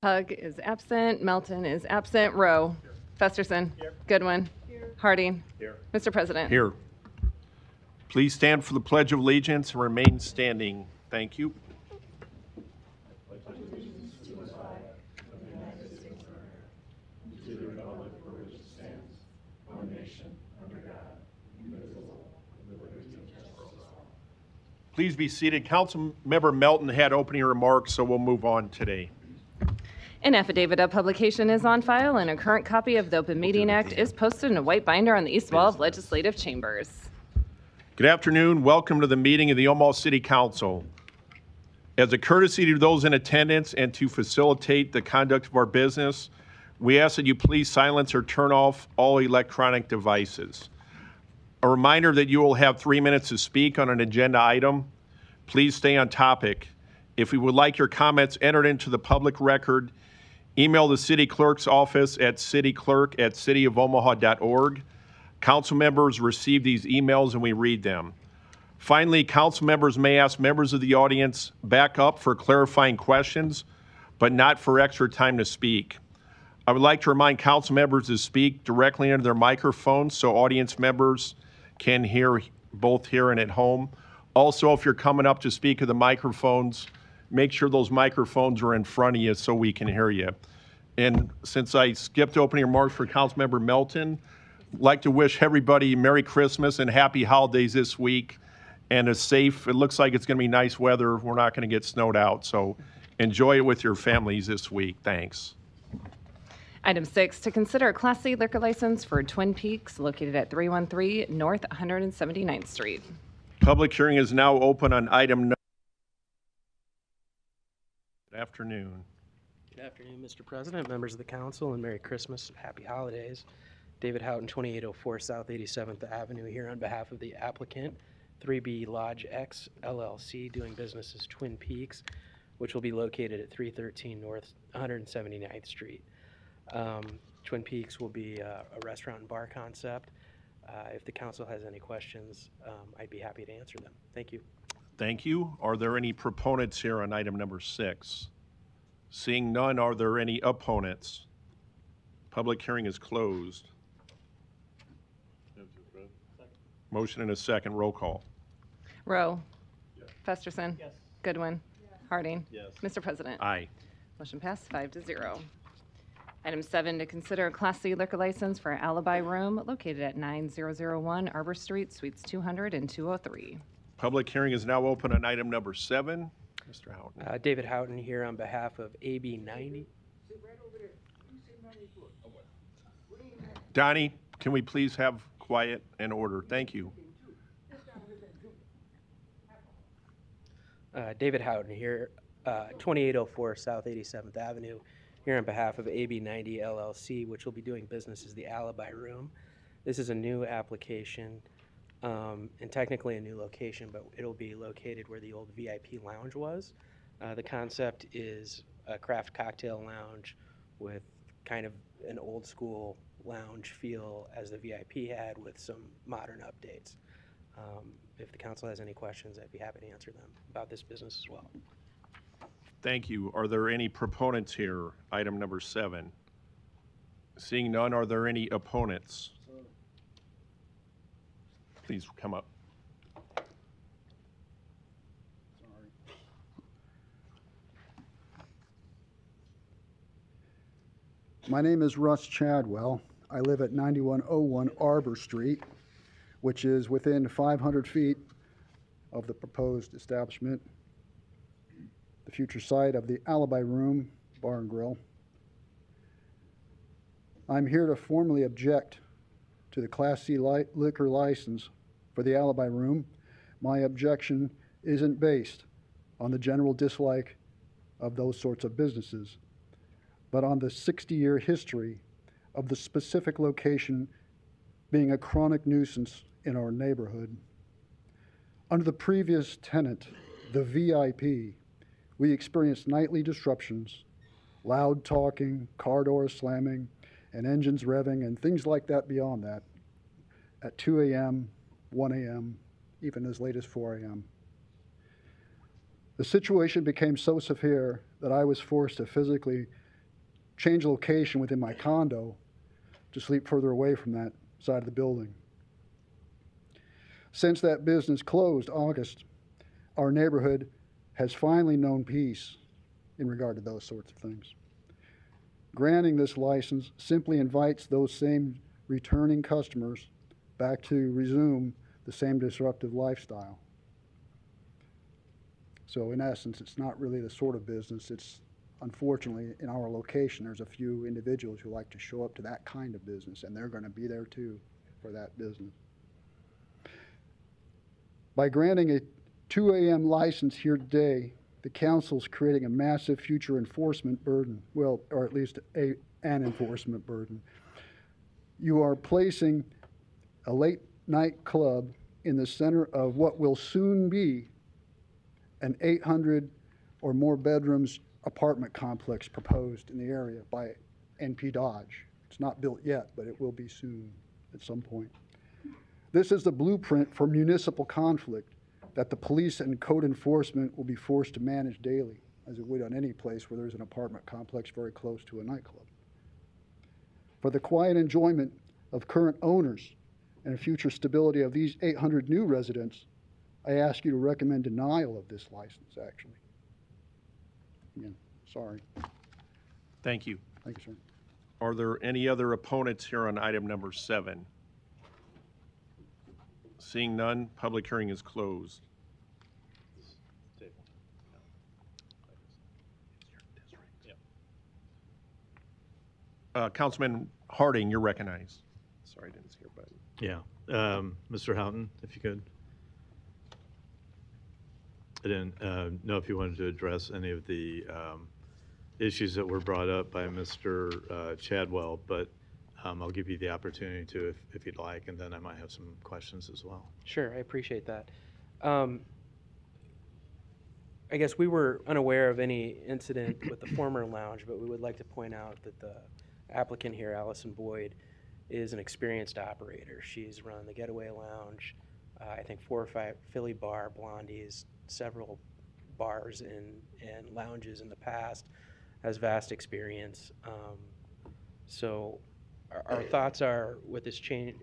Hug is absent. Melton is absent. Rowe. Festerson. Here. Goodwin. Here. Harding. Here. Mr. President. Here. Please stand for the Pledge of Allegiance and remain standing. Thank you. Please be seated. Councilmember Melton had opening remarks, so we'll move on today. An affidavit of publication is on file, and a current copy of the Open Meeting Act is posted in a white binder on the east wall of legislative chambers. Good afternoon. Welcome to the meeting of the Omaha City Council. As a courtesy to those in attendance and to facilitate the conduct of our business, we ask that you please silence or turn off all electronic devices. A reminder that you will have 3 minutes to speak on an agenda item. Please stay on topic. If you would like your comments entered into the public record, email the city clerk's office at cityclerk@cityofomaha.org. Council members receive these emails and we read them. Finally, council members may ask members of the audience back up for clarifying questions, but not for extra time to speak. I would like to remind council members to speak directly into their microphones so audience members can hear both here and at home. Also, if you're coming up to speak at the microphones, make sure those microphones are in front of you so we can hear you. And since I skipped opening remarks for Councilmember Melton, I'd like to wish everybody Merry Christmas and Happy Holidays this week and a safe, it looks like it's going to be nice weather. We're not going to get snowed out, so enjoy it with your families this week. Thanks. Item 6, to consider a Class C liquor license for Twin Peaks located at 313 North 179th Street. Public hearing is now open on item number. Good afternoon. Good afternoon, Mr. President, members of the council, and Merry Christmas and Happy Holidays. David Houghton, 2804 South 87th Avenue, here on behalf of the applicant, 3B Lodge X LLC, doing business as Twin Peaks, which will be located at 313 North 179th Street. Twin Peaks will be a restaurant and bar concept. If the council has any questions, I'd be happy to answer them. Thank you. Thank you. Are there any proponents here on item number 6? Seeing none, are there any opponents? Public hearing is closed. Motion and a second. Roll call. Rowe. Yes. Festerson. Yes. Goodwin. Yes. Harding. Yes. Mr. President. Aye. Motion passed 5-0. Item 7, to consider a Class C liquor license for Alibi Room located at 9001 Arbor Street, Suites 200 and 203. Public hearing is now open on item number 7. Mr. Houghton. David Houghton here on behalf of AB 90. Donnie, can we please have quiet and order? Thank you. David Houghton here, 2804 South 87th Avenue, here on behalf of AB 90 LLC, which will be doing business as the Alibi Room. This is a new application and technically a new location, but it'll be located where the old VIP lounge was. The concept is a craft cocktail lounge with kind of an old school lounge feel as the VIP had, with some modern updates. If the council has any questions, I'd be happy to answer them about this business as well. Thank you. Are there any proponents here? Item number 7. Seeing none, are there any opponents? Please come up. My name is Russ Chadwell. I live at 9101 Arbor Street, which is within 500 feet of the proposed establishment, the future site of the Alibi Room Bar and Grill. I'm here to formally object to the Class C liquor license for the Alibi Room. My objection isn't based on the general dislike of those sorts of businesses, but on the 60-year history of the specific location being a chronic nuisance in our neighborhood. Under the previous tenant, the VIP, we experienced nightly disruptions, loud talking, car doors slamming, and engines revving, and things like that beyond that, at 2 a.m., 1 a.m., even as late as 4 a.m. The situation became so severe that I was forced to physically change location within my condo to sleep further away from that side of the building. Since that business closed August, our neighborhood has finally known peace in regard to those sorts of things. Granting this license simply invites those same returning customers back to resume the same disruptive lifestyle. So in essence, it's not really the sort of business. It's, unfortunately, in our location, there's a few individuals who like to show up to that kind of business, and they're going to be there too for that business. By granting a 2 a.m. license here today, the council's creating a massive future enforcement burden, well, or at least an enforcement burden. You are placing a late night club in the center of what will soon be an 800 or more bedrooms apartment complex proposed in the area by NP Dodge. It's not built yet, but it will be soon at some point. This is the blueprint for municipal conflict that the police and code enforcement will be forced to manage daily, as it would on any place where there's an apartment complex very close to a nightclub. For the quiet enjoyment of current owners and future stability of these 800 new residents, I ask you to recommend denial of this license, actually. Again, sorry. Thank you. Thank you, sir. Are there any other opponents here on item number 7? Seeing none, public hearing is closed. Councilman Harding, you're recognized. Sorry, I didn't see your button. Yeah, Mr. Houghton, if you could. I didn't know if you wanted to address any of the issues that were brought up by Mr. Chadwell, but I'll give you the opportunity to if you'd like, and then I might have some questions as well. Sure, I appreciate that. I guess we were unaware of any incident with the former lounge, but we would like to point out that the applicant here, Allison Boyd, is an experienced operator. She's run the Getaway Lounge, I think 4 or 5 Philly Bar, Blondie's, several bars and lounges in the past, has vast experience. So our thoughts are with this change,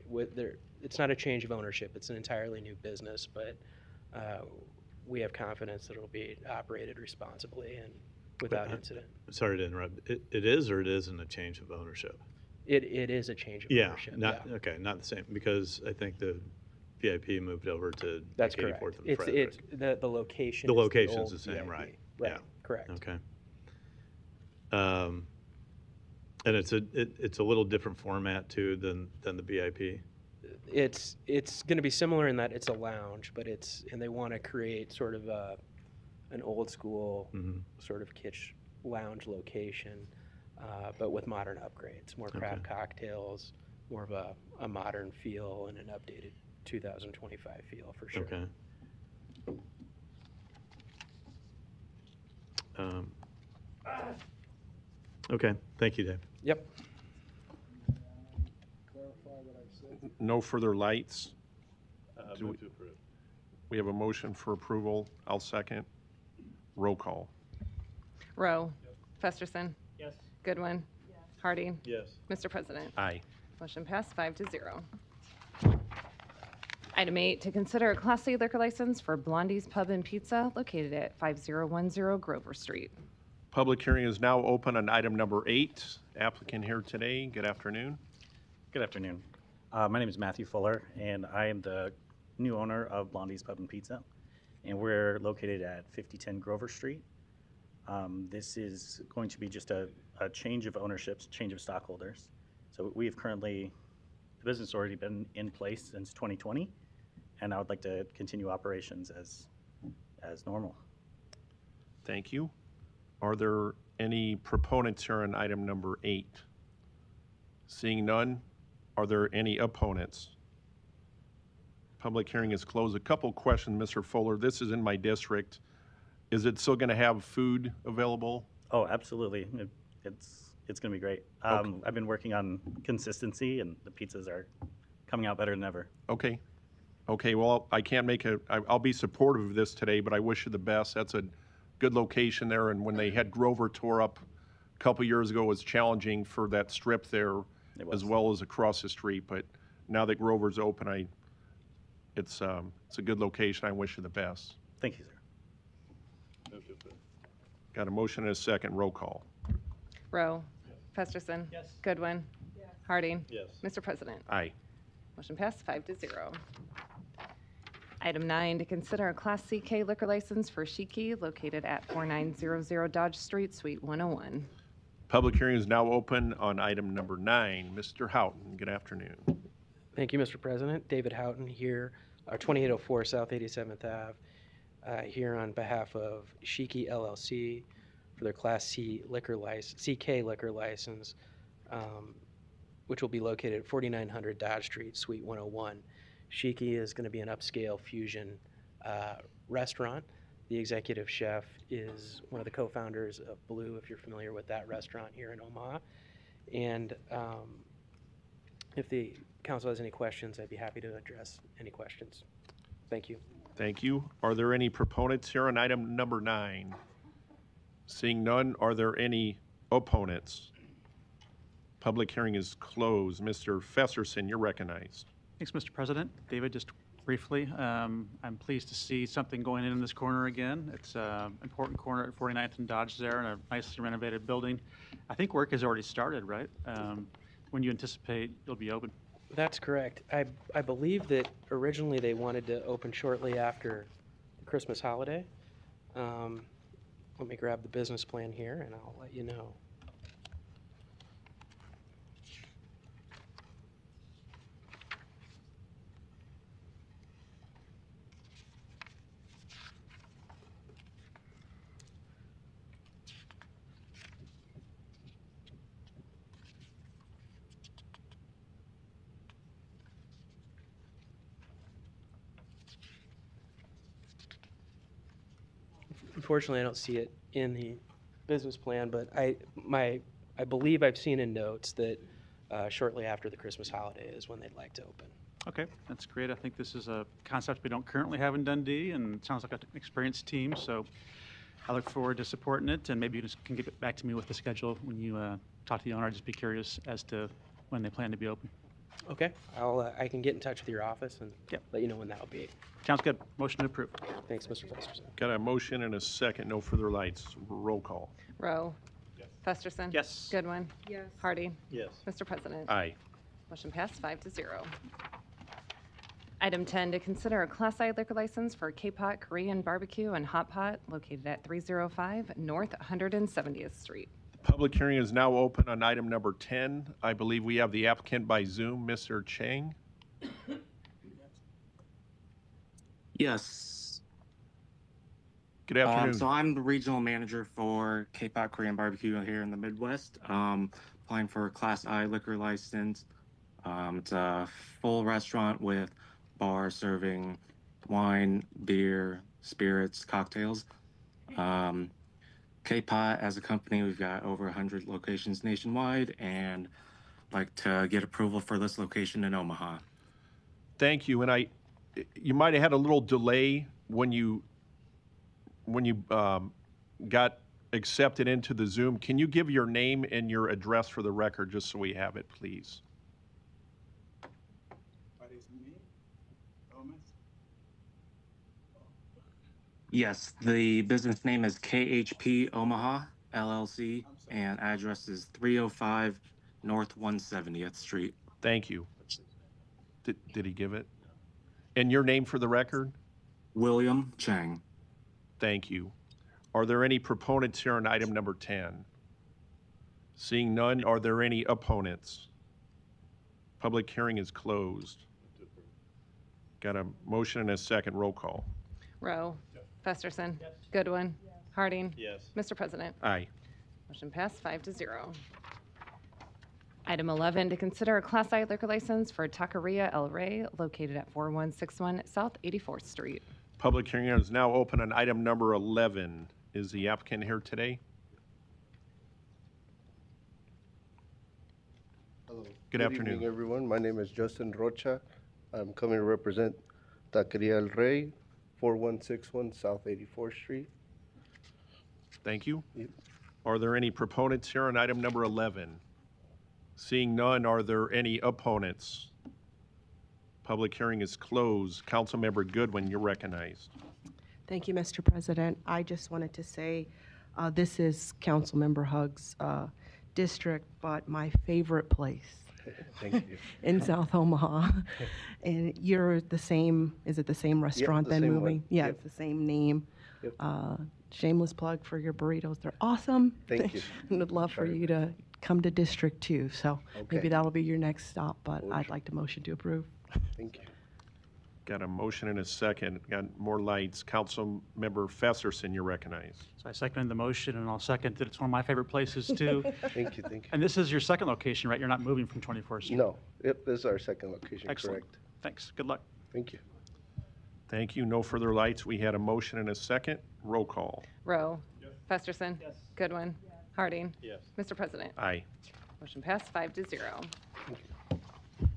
it's not a change of ownership, it's an entirely new business, but we have confidence that it'll be operated responsibly and without incident. Sorry to interrupt. It is or it isn't a change of ownership? It is a change of ownership. Okay, not the same, because I think the VIP moved over to That's 84th correct. and Frederick. It's the location. The is location's old the same, VIP. right? Right, Yeah. correct. Okay. And it's a little different format too than the VIP. It's going to be similar in that it's a lounge, but and they want to create sort of an old school sort of kitsch lounge location, but with modern upgrades, more craft cocktails, more of a modern feel and an updated 2025 feel for sure. Okay. Okay, thank you, Dave. Yep. No further lights. Move to approve. We have a motion for approval. I'll second. Roll call. Rowe. Festerson. Yes. Goodwin. Harding. Yes. Mr. President. Aye. Motion passed 5-0. Item 8, to consider a Class C liquor license for Blondie's Pub and Pizza located at 5010 Grover Street. Public hearing is now open on item number 8. Applicant here today. Good afternoon. Good afternoon. My name is Matthew Fuller, and I am the new owner of Blondie's Pub and Pizza, and we're located at 5010 Grover Street. This is going to be just a change of ownership, change of stockholders. So we have currently, the business has already been in place since 2020, and I would like to continue operations as normal. Thank you. Are there any proponents here on item number 8? Seeing none, are there any opponents? Public hearing is closed. A couple questions, Mr. Fuller. This is in my district. Is it still going to have food available? Oh, absolutely. It's going to be great. Okay. I've been working on consistency, and the pizzas are coming out better than ever. Okay. Okay, well, I can't make I'll be supportive of this today, but I wish you the best. That's a good location there, and when they had Grover tore up a couple years ago was challenging for that strip there It as was. well as across the street, but now that Grover's open, it's a good location. I wish you the best. Thank you, sir. Got a motion and a second. Roll call. Rowe. Festerson. Goodwin. Harding. Yes. Mr. President. Aye. Motion passed 5-0. Item 9, to consider a Class CK liquor license for Shiki located at 4900 Dodge Street, Suite 101. Public hearing is now open on item number 9. Mr. Houghton, good afternoon. Thank you, Mr. President. David Houghton here, 2804 South 87th Ave, here on behalf of Shiki LLC for their Class CK liquor license, which will be located at 4900 Dodge Street, Suite 101. Shiki is going to be an upscale fusion restaurant. The executive chef is one of the co-founders of Blue, if you're familiar with that restaurant here in Omaha. And if the council has any questions, I'd be happy to address any questions. Thank you. Thank you. Are there any proponents here on item number 9? Seeing none, are there any opponents? Public hearing is closed. Mr. Festerson, you're recognized. Thanks, Mr. President. David, just briefly, I'm pleased to see something going in this corner again. It's an important corner at 49th and Dodge there, in a nicely renovated building. I think work has already started, right? When do you anticipate you'll be open? That's correct. I believe that originally they wanted to open shortly after the Christmas holiday. Let me grab the business plan here and I'll let you know. Unfortunately, I don't see it in the business plan, but I believe I've seen in notes that shortly after the Christmas holiday is when they'd like to open. Okay, that's great. I think this is a concept we don't currently have in Dundee, and it sounds like an experienced team, so I look forward to supporting it, and maybe you just can get back to me with the schedule when you talk to the owner. I'd just be curious as to when they plan to be open. Okay, I can get in touch with your office and Yep. let you know when that'll be. Sounds good. Motion to approve. Thanks, Mr. Festerson. Got a motion and a second. No further lights. Roll call. Rowe. Festerson. Yes. Goodwin. Harding. Yes. Mr. President. Aye. Motion passed 5-0. Item 10, to consider a Class I liquor license for K-Pot Korean Barbecue and Hot Pot located at 305 North 170th Street. Public hearing is now open on item number 10. I believe we have the applicant by Zoom, Mr. Chang. Yes. Good afternoon. So I'm the regional manager for K-Pot Korean Barbecue here in the Midwest. Applying for a Class I liquor license. It's a full restaurant with bar serving wine, beer, spirits, cocktails. K-Pot as a company, we've got over 100 locations nationwide and like to get approval for this location in Omaha. Thank you. And you might have had a little delay when you got accepted into the Zoom. Can you give your name and your address for the record, just so we have it, please? Yes, the business name is KHP Omaha LLC, and address is 305 North 170th Street. Thank you. Did he give it? And your name for the record? William Chang. Thank you. Are there any proponents here on item number 10? Seeing none, are there any opponents? Public hearing is closed. Got a motion and a second. Roll call. Rowe. Festerson. Goodwin. Harding. Yes. Mr. President. Aye. Motion passed 5-0. Item 11, to consider a Class I liquor license for Taqueria El Rey located at 4161 South 84th Street. Public hearing is now open on item number 11. Is the applicant here today? Hello. Good afternoon. Evening, everyone. My name is Justin Rocha. I'm coming to represent Taqueria El Rey, 4161 South 84th Street. Thank you. Yep. Are there any proponents here on item number 11? Seeing none, are there any opponents? Public hearing is closed. Councilmember Goodwin, you're recognized. Thank you, Mr. President. I just wanted to say, this is Councilmember Hugg's district, but my favorite place Thank you. in South Omaha. And you're the same, is it the same restaurant the then same moving? one. Yeah, Yep. it's the same name. Yep. Shameless plug for your burritos. They're awesome. Thank you. And I'd love for Sorry. you to come to District 2. So maybe Okay. that'll be your next stop, but I'd Motion. like to motion to approve. Thank you. Got a motion and a second. Got more lights. Councilmember Festerson, you're recognized. So I seconded the motion, and I'll second that it's one of my favorite places, too. Thank you. Thank you. And this is your second location, right? You're not moving from 24th Street? No, yep, this is our second location, Excellent. correct. Thanks. Good luck. Thank you. Thank you. No further lights. We had a motion and a second. Roll call. Rowe. Festerson. Goodwin. Harding. Yes. Mr. President. Aye. Motion passed 5-0.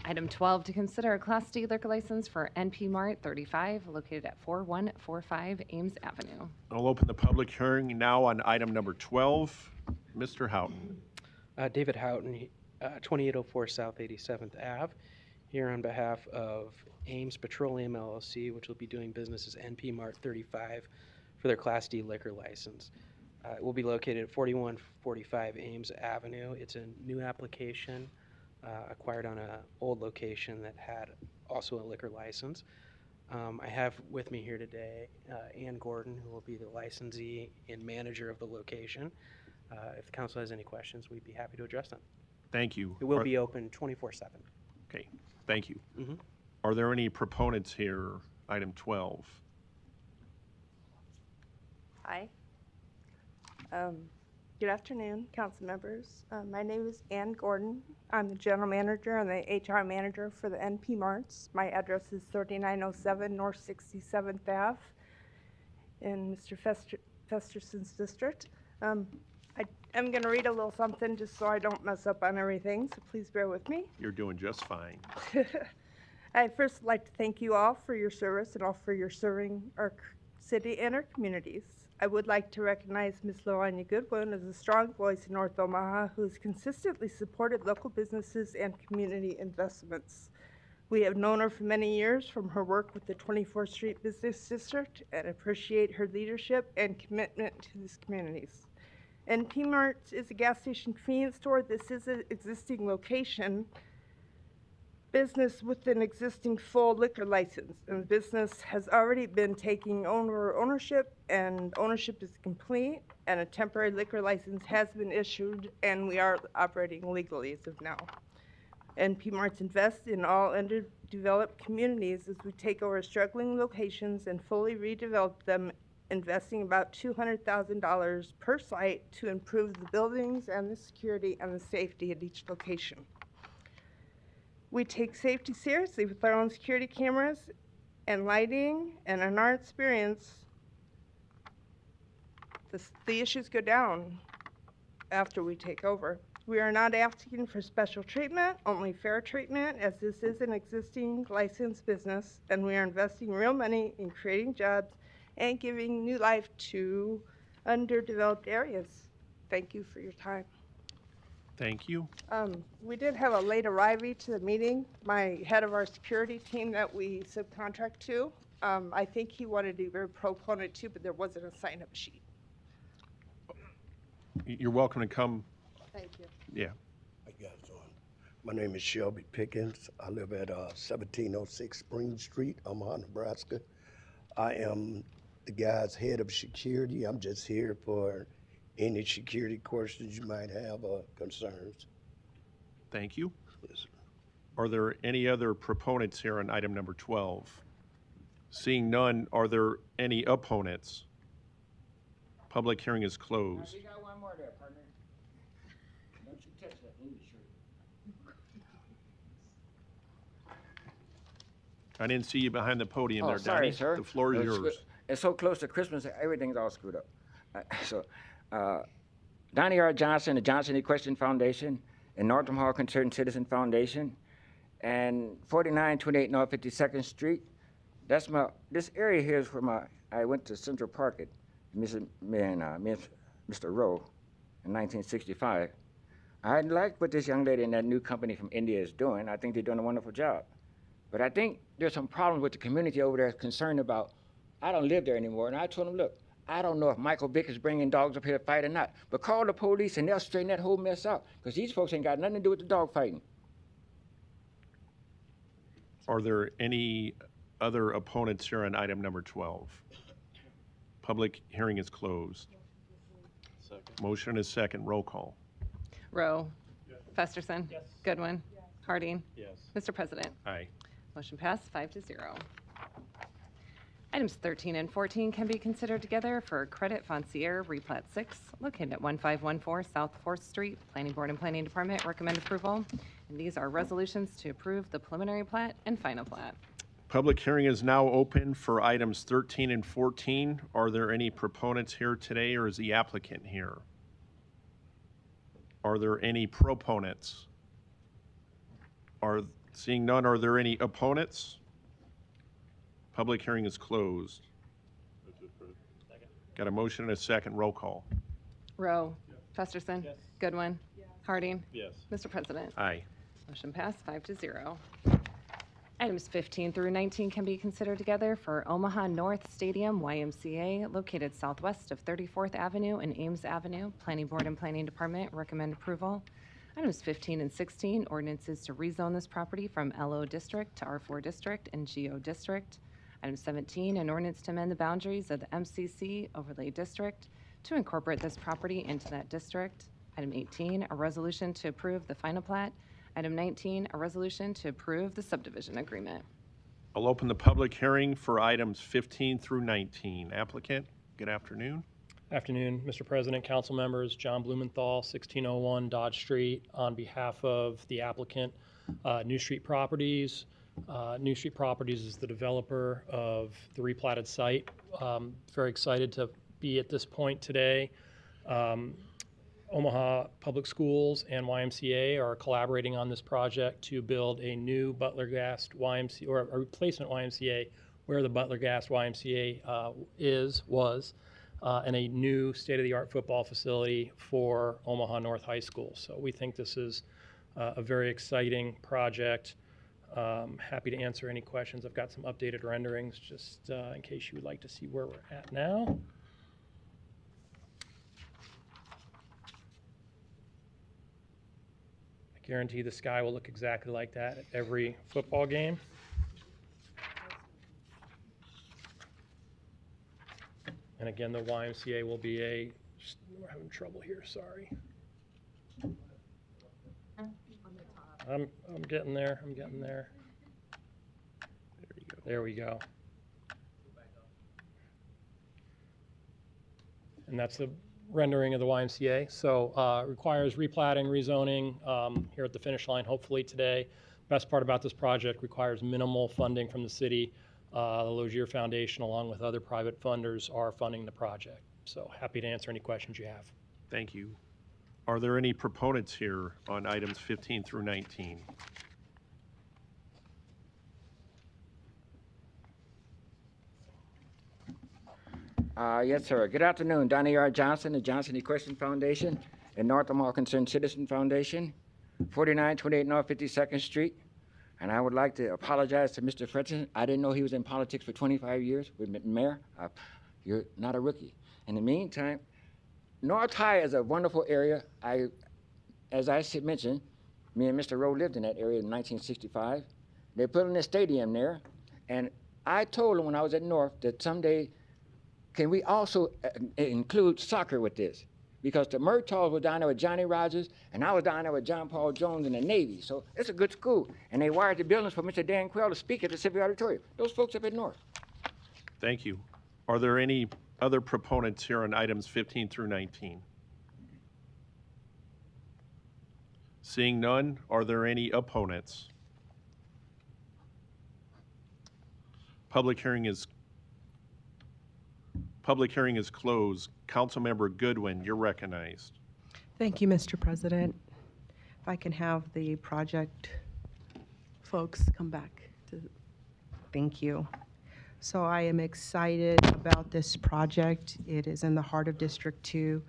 Item 12, to consider a Class D liquor license for NP Mart 35, located at 4145 Ames Avenue. I'll open the public hearing now on item number 12. Mr. Houghton. David Houghton, 2804 South 87th Ave, here on behalf of Ames Petroleum LLC, which will be doing business as NP Mart 35 for their Class D liquor license. It will be located at 4145 Ames Avenue. It's a new application acquired on an old location that had also a liquor license. I have with me here today Ann Gordon, who will be the licensee and manager of the location. If the council has any questions, we'd be happy to address them. Thank you. It will be open 24/7. Okay, thank you. Mhm. Are there any proponents here, item 12? Hi. Good afternoon, council members. My name is Ann Gordon. I'm the general manager and the HR manager for the NP Marts. My address is 3907 North 67th Ave in Mr. Festerson's district. I'm going to read a little something just so I don't mess up on everything, so please bear with me. You're doing just fine. I'd first like to thank you all for your service and all for your serving our city and our communities. I would like to recognize Ms. Lorania Goodwin as a strong voice in North Omaha who has consistently supported local businesses and community investments. We have known her for many years from her work with the 24th Street Business District and appreciate her leadership and commitment to these communities. NP Marts is a gas station convenience store. This is an existing location business with an existing full liquor license, and the business has already been taking ownership, and ownership is complete, and a temporary liquor license has been issued, and we are operating legally as of now. NP Marts invest in all underdeveloped communities as we take over struggling locations and fully redevelop them, investing about $200,000 per site to improve the buildings and the security and the safety at each location. We take safety seriously with our own security cameras and lighting, and in our experience, the issues go down after we take over. We are not asking for special treatment, only fair treatment, as this is an existing licensed business, and we are investing real money in creating jobs and giving new life to underdeveloped areas. Thank you for your time. Thank you. We did have a late arrivee to the meeting, my head of our security team that we subcontract to. I think he wanted to be very proponent too, but there wasn't a sign-up sheet. You're welcome to come. Thank you. Yeah. How you guys doing? My name is Shelby Pickens. I live at 1706 Spring Street, Omaha, Nebraska. I am the guy's head of security. I'm just here for any security questions you might have or concerns. Thank you. Yes, sir. Are there any other proponents here on item number 12? Seeing none, are there any opponents? Public hearing is closed. You got one more there, partner. Don't you touch that blue shirt. I didn't see you behind the podium Oh, there, sorry, Donnie. sir. The floor is It's yours. It's so close to Christmas, everything's all screwed up. Donnie R. Johnson, the Johnson Equestrian Foundation, and North Omaha Concerned Citizen Foundation, and 4928 North 52nd Street. This area here is where I went to Central Park at Mr. Rowe, in 1965. I like what this young lady and that new company from India is doing. I think they're doing a wonderful job. But I think there's some problems with the community over there concerned about, I don't live there anymore. And I told them, look, I don't know if Michael Vick is bringing dogs up here to fight or not, but call the police and they'll straighten that whole mess out, because these folks ain't got nothing to do with the dog fighting. Are there any other opponents here on item number 12? Public hearing is closed. Second. Motion is second. Roll call. Rowe. Festerson. Goodwin. Harding. Yes. Mr. President. Aye. Motion passed 5-0. Items 13 and 14 can be considered together for Credit Foncier Replat 6, located at 1514 South 4th Street. Planning Board and Planning Department recommend approval. And these are resolutions to approve the preliminary plat and final plat. Public hearing is now open for items 13 and 14. Are there any proponents here today, or is the applicant here? Are there any proponents? Seeing none, are there any opponents? Public hearing is closed. Got a motion and a second. Roll call. Rowe. Festerson. Goodwin. Harding. Yes. Mr. President. Aye. Motion passed 5-0. Items 15 through 19 can be considered together for Omaha North Stadium YMCA, located southwest of 34th Avenue and Ames Avenue. Planning Board and Planning Department recommend approval. Items 15 and 16, ordinances to rezone this property from LO District to R4 District and GO District. Item 17, an ordinance to amend the boundaries of the MCC Overlay District to incorporate this property into that district. Item 18, a resolution to approve the final plat. Item 19, a resolution to approve the subdivision agreement. I'll open the public hearing for items 15 through 19. Applicant, good afternoon. Afternoon, Mr. President, council members. John Blumenthal, 1601 Dodge Street, on behalf of the applicant, New Street Properties. New Street Properties is the developer of the replatted site. Very excited to be at this point today. Omaha Public Schools and YMCA are collaborating on this project to build a new Butler Gas YMCA, or a replacement YMCA where the Butler Gas YMCA was, and a new state-of-the-art football facility for Omaha North High School. So we think this is a very exciting project. Happy to answer any questions. I've got some updated renderings just in case you would like to see where we're at now. I guarantee the sky will look exactly like that at every football game. And again, the YMCA will be we're having trouble here, sorry. I'm getting there, I'm getting there. There we go. And that's the rendering of the YMCA. So requires replatting, rezoning here at the finish line, hopefully today. Best part about this project, requires minimal funding from the city. The Logier Foundation, along with other private funders, are funding the project. So happy to answer any questions you have. Thank you. Are there any proponents here on items 15 through 19? Yes, sir. Good afternoon. Donnie R. Johnson, the Johnson Equestrian Foundation and North Omaha Concerned Citizen Foundation, 4928 North 52nd Street. And I would like to apologize to Mr. Fredson. I didn't know he was in politics for 25 years with Mayor. You're not a rookie. In the meantime, North High is a wonderful area. As I mentioned, me and Mr. Rowe lived in that area in 1965. They're building a stadium there. And I told him when I was at North that someday, can we also include soccer with this? Because the Murtaughs were down there with Johnny Rogers, and I was down there with John Paul Jones in the Navy. So it's a good school. And they wired the buildings for Mr. Dan Quayle to speak at the Civic Auditorium. Those folks up at North. Thank you. Are there any other proponents here on items 15 through 19? Seeing none, are there any opponents? Public hearing is closed. Councilmember Goodwin, you're recognized. Thank you, Mr. President. If I can have the project folks come back to, thank you. So I am excited about this project. It is in the heart of District 2.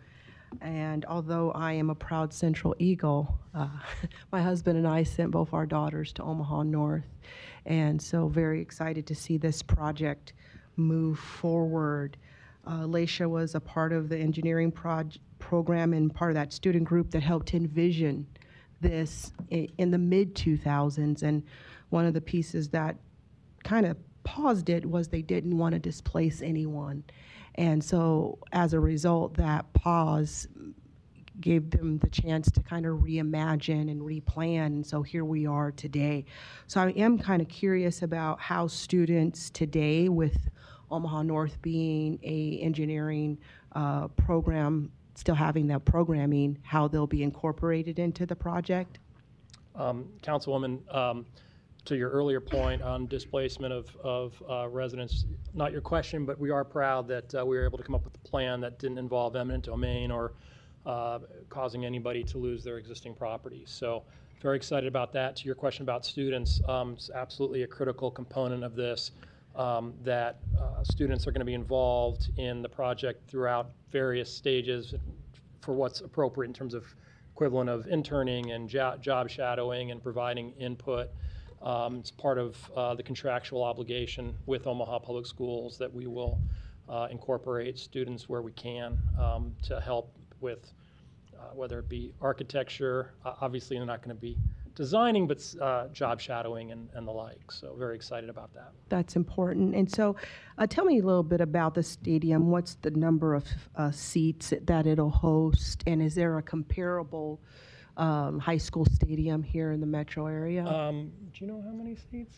And although I am a proud Central Eagle, my husband and I sent both our daughters to Omaha North. And so very excited to see this project move forward. Laisha was a part of the engineering program and part of that student group that helped envision this in the mid-2000s. And one of the pieces that kind of paused it was they didn't want to displace anyone. And so as a result, that pause gave them the chance to kind of reimagine and replan. And so here we are today. So I am kind of curious about how students today, with Omaha North being a engineering program, still having that programming, how they'll be incorporated into the project. Councilwoman, to your earlier point on displacement of residents, not your question, but we are proud that we were able to come up with a plan that didn't involve eminent domain or causing anybody to lose their existing property. So very excited about that. To your question about students, it's absolutely a critical component of this, that students are going to be involved in the project throughout various stages for what's appropriate in terms of equivalent of interning and job shadowing and providing input. It's part of the contractual obligation with Omaha Public Schools that we will incorporate students where we can to help with whether it be architecture. Obviously, they're not going to be designing, but job shadowing and the like. So very excited about that. That's important. And so tell me a little bit about the stadium. What's the number of seats that it'll host? And is there a comparable high school stadium here in the metro area? Do you know how many seats?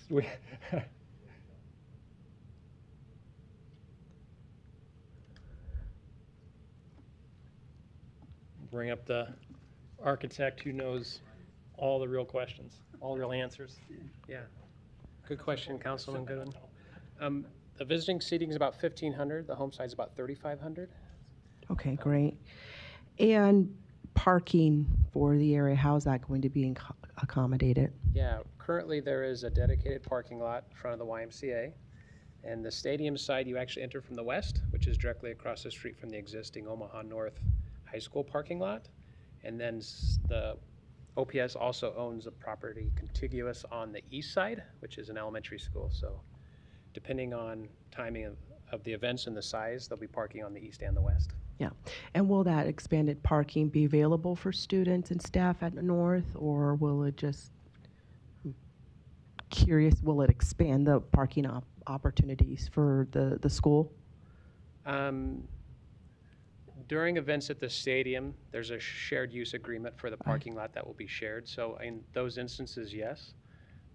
Bring up the architect who knows all the real questions, all the real answers. Yeah, good question, Councilman Goodwin. The visiting seating is about 1,500. The home side is about 3,500. Okay, great. And parking for the area, how is that going to be accommodated? Yeah, currently there is a dedicated parking lot in front of the YMCA. And the stadium side, you actually enter from the west, which is directly across the street from the existing Omaha North High School parking lot. And then the OPS also owns a property contiguous on the east side, which is an elementary school. So depending on timing of the events and the size, they'll be parking on the east and the west. Yeah. And will that expanded parking be available for students and staff at the north, or will it just, curious, will it expand the parking opportunities for the school? During events at the stadium, there's a shared use agreement for the parking lot that will be shared. So in those instances, yes.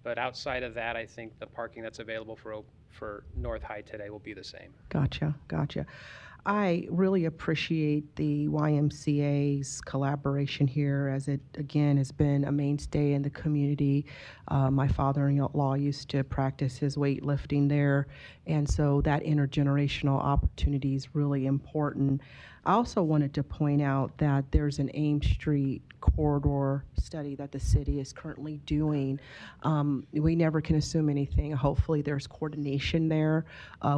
But outside of that, I think the parking that's available for North High today will be the same. Gotcha, gotcha. I really appreciate the YMCA's collaboration here, as it, again, has been a mainstay in the community. My father-in-law used to practice his weightlifting there, and so that intergenerational opportunity is really important. I also wanted to point out that there's an Ames Street corridor study that the city is currently doing. We never can assume anything. Hopefully there's coordination there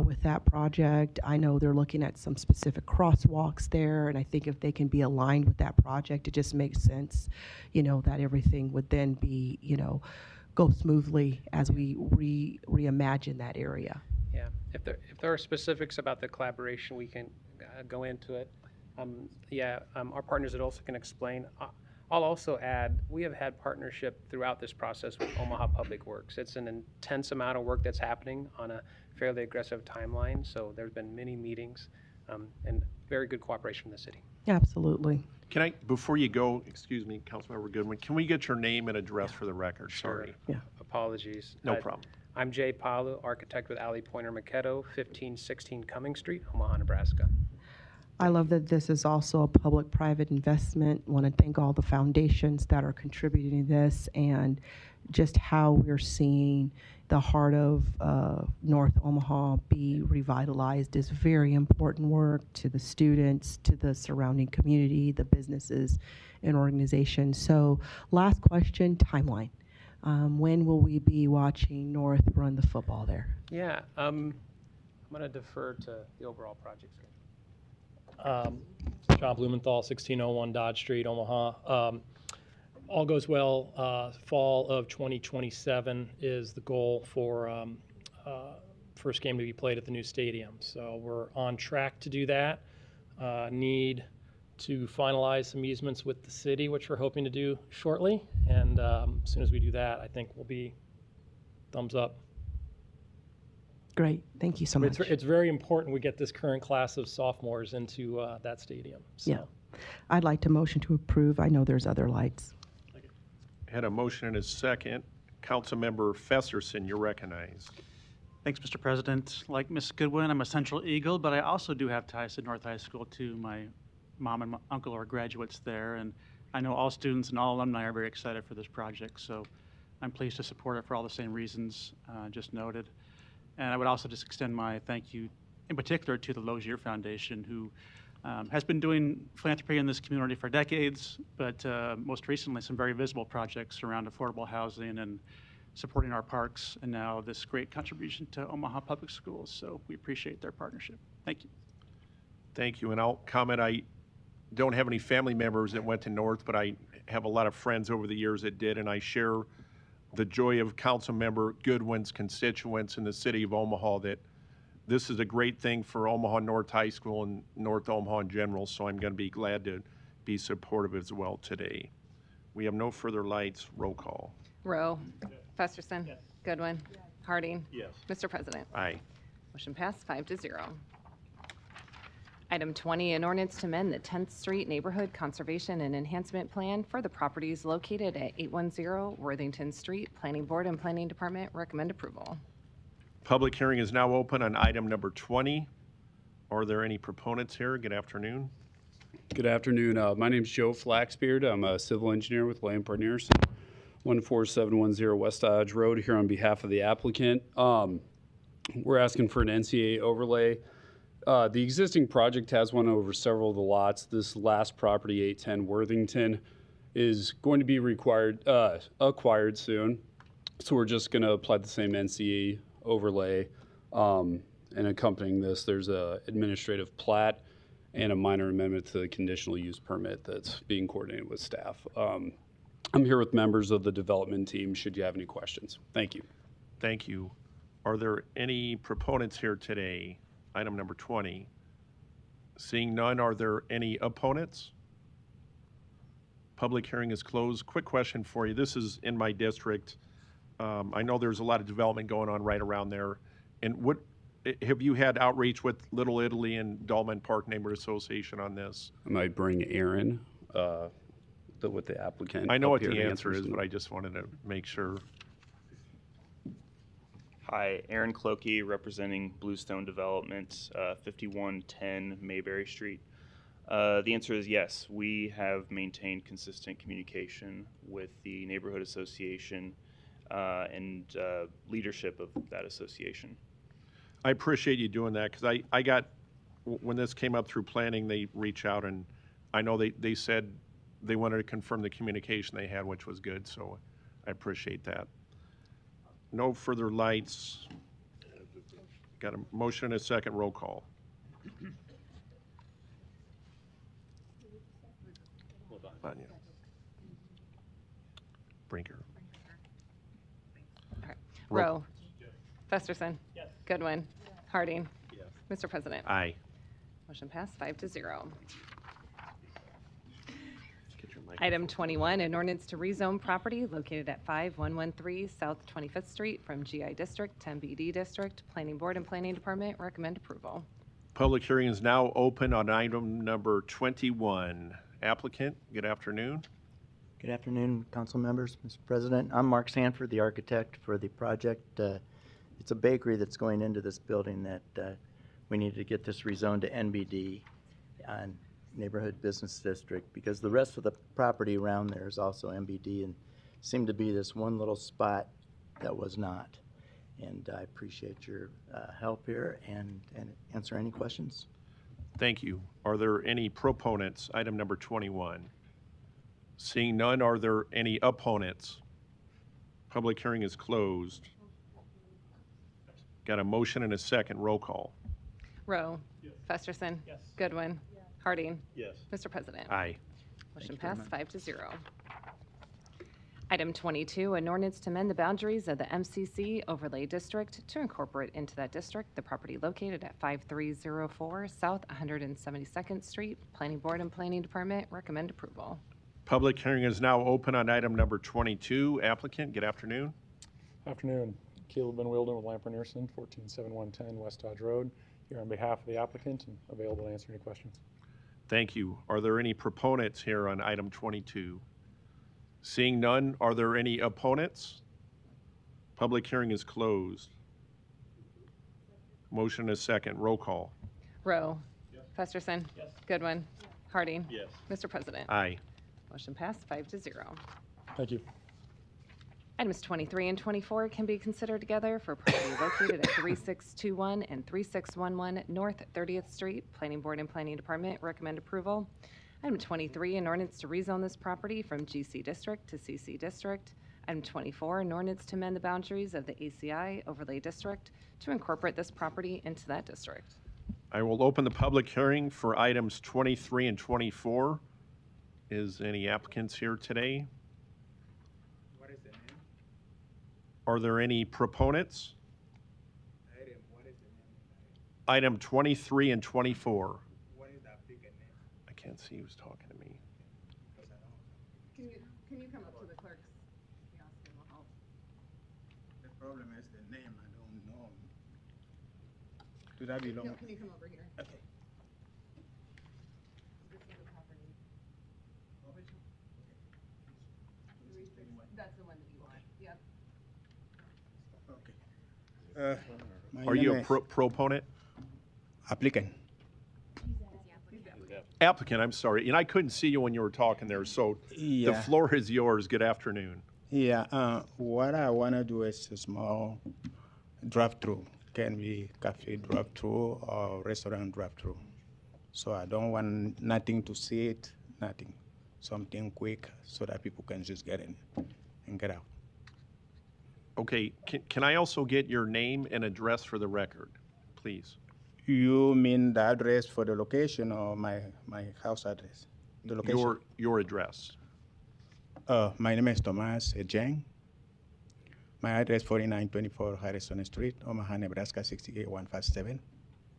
with that project. I know they're looking at some specific crosswalks there, and I think if they can be aligned with that project, it just makes sense, you know, that everything would then be, you know, go smoothly as we reimagine that area. Yeah, if there are specifics about the collaboration, we can go into it. Our partners at OLSA can explain. I'll also add, we have had partnership throughout this process with Omaha Public Works. It's an intense amount of work that's happening on a fairly aggressive timeline, so there's been many meetings and very good cooperation from the city. Absolutely. Can I, before you go, excuse me, Councilmember Goodwin, can we get your name and address for the record? Sure. Sorry. Yeah. Apologies. No problem. I'm Jay Palu, architect with Alley Pointer Maquetto, 1516 Cumming Street, Omaha, Nebraska. I love that this is also a public-private investment. Want to thank all the foundations that are contributing to this, and just how we're seeing the heart of North Omaha be revitalized is very important work to the students, to the surrounding community, the businesses and organizations. So last question, timeline. When will we be watching North run the football there? Yeah, I'm going to defer to the overall project. John Blumenthal, 1601 Dodge Street, Omaha. All goes well, fall of 2027 is the goal for first game to be played at the new stadium. So we're on track to do that. Need to finalize some easements with the city, which we're hoping to do shortly. And as soon as we do that, I think we'll be thumbs up. Great. Thank you so much. It's very important we get this current class of sophomores into that stadium. So. Yeah. I'd like to motion to approve. I know there's other lights. Had a motion and a second. Councilmember Festerson, you're recognized. Thanks, Mr. President. Like Ms. Goodwin, I'm a Central Eagle, but I also do have ties to North High School too. My mom and my uncle are graduates there, and I know all students and all alumni are very excited for this project, so I'm pleased to support it for all the same reasons just noted. And I would also just extend my thank you in particular to the Lozier Foundation, who has been doing philanthropy in this community for decades, but most recently some very visible projects around affordable housing and supporting our parks, and now this great contribution to Omaha Public Schools. So we appreciate their partnership. Thank you. Thank you, and I'll comment, I don't have any family members that went to North, but I have a lot of friends over the years that did, and I share the joy of Councilmember Goodwin's constituents in the city of Omaha that this is a great thing for Omaha North High School and North Omaha in general, so I'm going to be glad to be supportive as well today. We have no further lights. Roll call. Rowe. Festerson. Goodwin. Harding. Yes. Mr. President. Aye. Motion passed 5-0. Item 20, an ordinance to amend the 10th Street Neighborhood Conservation and Enhancement Plan for the properties located at 810 Worthington Street. Planning Board and Planning Department recommend approval. Public hearing is now open on item number 20. Are there any proponents here? Good afternoon. Good afternoon. My name is Joe Flaxbeard. I'm a civil engineer with William Partners, 14710 West Dodge Road, here on behalf of the applicant. We're asking for an NCA overlay. The existing project has one over several of the lots. This last property, 810 Worthington, is going to be acquired soon. So we're just going to apply the same NCA overlay. And accompanying this, there's a administrative plat and a minor amendment to the conditional use permit that's being coordinated with staff. I'm here with members of the development team should you have any questions. Thank you. Thank you. Are there any proponents here today? Item number 20. Seeing none, are there any opponents? Public hearing is closed. Quick question for you. This is in my district. I know there's a lot of development going on right around there. And what have you had outreach with Little Italy and Dolman Park Neighborhood Association on this? I might bring Aaron with the applicant. I know what up here the to answer is, some- but I just wanted to make sure. Hi, Aaron Clokey, representing Bluestone Development, 5110 Mayberry Street. The answer is yes. We have maintained consistent communication with the neighborhood association and leadership of that association. I appreciate you doing that because I got, when this came up through planning, they reached out and I know they said they wanted to confirm the communication they had, which was good, so I appreciate that. No further lights. Got a motion and a second. Roll call. Vanya. Brinker. All right. Rowe. Festerson. Yes. Goodwin. Harding. Yes. Mr. President. Aye. Motion passed 5-0. Item 21, an ordinance to rezone property located at 5113 South 25th Street from GI District to MBD District. Planning Board and Planning Department recommend approval. Public hearing is now open on item number 21. Applicant, good afternoon. Good afternoon, council members, Mr. President. I'm Mark Sanford, the architect for the project. It's a bakery that's going into this building that we need to get this rezoned to NBD on Neighborhood Business District because the rest of the property around there is also NBD and seemed to be this one little spot that was not. And I appreciate your help here and answer any questions. Thank you. Are there any proponents? Item number 21. Seeing none, are there any opponents? Public hearing is closed. Got a motion and a second. Roll call. Rowe. Yes. Festerson. Yes. Goodwin. Yes. Harding. Yes. Mr. President. Aye. Motion passed 5-0. Item 22, an ordinance to amend the boundaries of the MCC overlay district to incorporate into that district the property located at 5304 South 172nd Street. Planning Board and Planning Department recommend approval. Public hearing is now open on item number 22. Applicant, good afternoon. Afternoon. Caleb Ben Wilden with Lamper Nearson, 147110 West Dodge Road, here on behalf of the applicant and available to answer any questions. Thank you. Are there any proponents here on item 22? Seeing none, are there any opponents? Public hearing is closed. Motion is second. Roll call. Rowe. Festerson. Goodwin. Harding. Yes. Mr. President. Aye. Motion passed 5-0. Thank you. Items 23 and 24 can be considered together for property located at 3621 and 3611 North 30th Street. Planning Board and Planning Department recommend approval. Item 23, an ordinance to rezone this property from GC District to CC District. Item 24, an ordinance to amend the boundaries of the ACI overlay district to incorporate this property into that district. I will open the public hearing for items 23 and 24. Is any applicants here today? What is the name? Are there any proponents? Item, what is the name? Item 23 and 24. What is the applicant name? I can't see who's talking to me. Because I don't. Can you come up to the clerk's kiosk and we'll help? The problem is the name, I don't know. Do that belong? No, can you come over here? Okay. This is the property. That's the one that you want. Yep. Okay. My Are you name a is proponent? Applicant. Applicant, I'm sorry. And I couldn't see you when you were talking there, so the Yeah. floor is yours. Good afternoon. Yeah, what I want to do is a small drive-through. Can be cafe drive-through or restaurant drive-through. So I don't want nothing to see it, nothing. Something quick so that people can just get in and get out. Okay, can I also get your name and address for the record, please? You mean the address for the location or my house address? The location? Your address. My name is Thomas Ejeng. My address 4924 Harrison Street, Omaha, Nebraska 68157.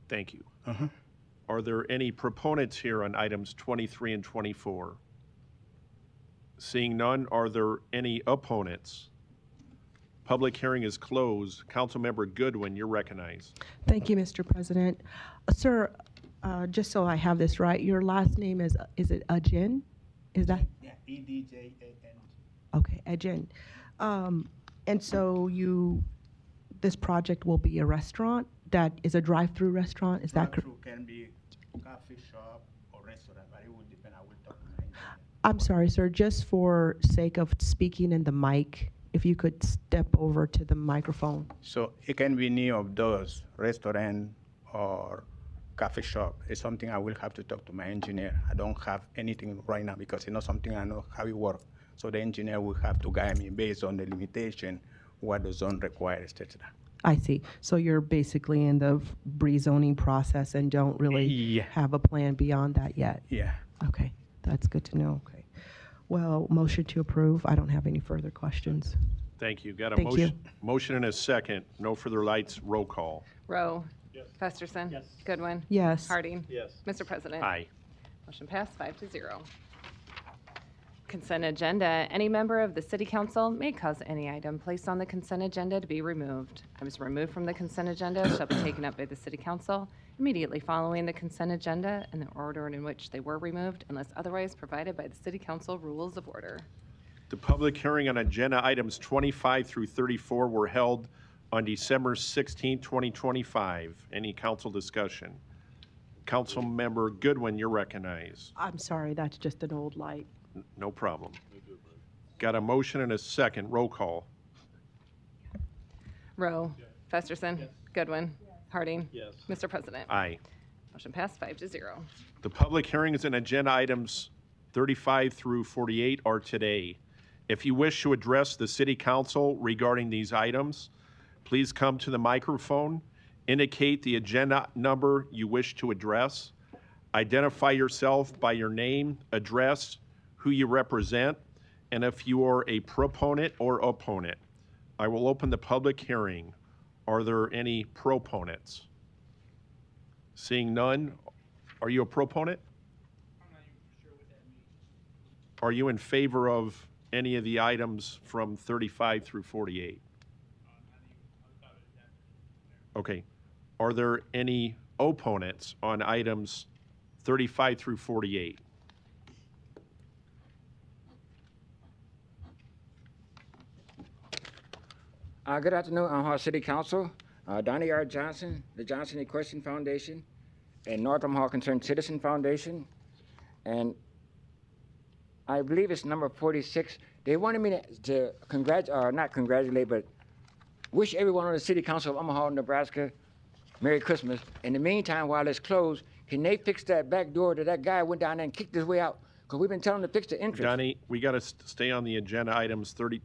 Thank you. Uh-huh. Are there any proponents here on items 23 and 24? Seeing none, are there any opponents? Public hearing is closed. Councilmember Goodwin, you're recognized. Thank you, Mr. President. Sir, just so I have this right, your last name is it Ajin? Is that? Yeah, E-D-J-A-N. Okay, Ajin. And so this project will be a restaurant that is a drive-through restaurant, is that correct? Drive-through can be coffee shop or restaurant, but it will depend. I will talk to my engineer. I'm sorry, sir, just for sake of speaking in the mic, if you could step over to the microphone. So it can be any of those, restaurant or coffee shop. It's something I will have to talk to my engineer. I don't have anything right now because it's not something I know how it works. So the engineer will have to guide me based on the limitation, what the zone requires, etc. I see. So you're basically in the rezoning process and don't really have a plan beyond that yet? Yeah. Okay, that's good to know. Okay. Well, motion to approve. I don't have any further questions. Thank you. Got a Thank you. motion and a second. No further lights. Roll call. Rowe. Festerson. Goodwin. Yes. Harding. Yes. Mr. President. Aye. Motion passed 5-0. Consent agenda. Any member of the City Council may cause any item placed on the consent agenda to be removed. Items removed from the consent agenda shall be taken up by the City Council immediately following the consent agenda in the order in which they were removed, unless otherwise provided by the City Council Rules of Order. The public hearing on agenda items 25 through 34 were held on December 16, 2025. Any council discussion? Councilmember Goodwin, you're recognized. I'm sorry, that's just an old light. No problem. Got a motion and a second. Roll call. Rowe. Festerson. Goodwin. Harding. Yes. Mr. President. Aye. Motion passed 5-0. The public hearings and agenda items 35 through 48 are today. If you wish to address the City Council regarding these items, please come to the microphone, indicate the agenda number you wish to address. Identify yourself by your name, address, who you represent, and if you are a proponent or opponent. I will open the public hearing. Are there any proponents? Seeing none, are you a proponent? Are you in favor of any of the items from 35 through 48? Okay. Are there any opponents on items 35 through 48? Good afternoon, Omaha City Council. Donnie R. Johnson, the Johnson Equestrian Foundation, and North Omaha Concerned Citizen Foundation. And I believe it's number 46. They wanted me to not congratulate, but wish everyone on the City Council of Omaha, Nebraska, Merry Christmas. In the meantime, while it's closed, can they fix that back door that guy went down there and kicked his way out? Because we've been telling them to fix the entrance. Donnie, we got to stay on the agenda items 30.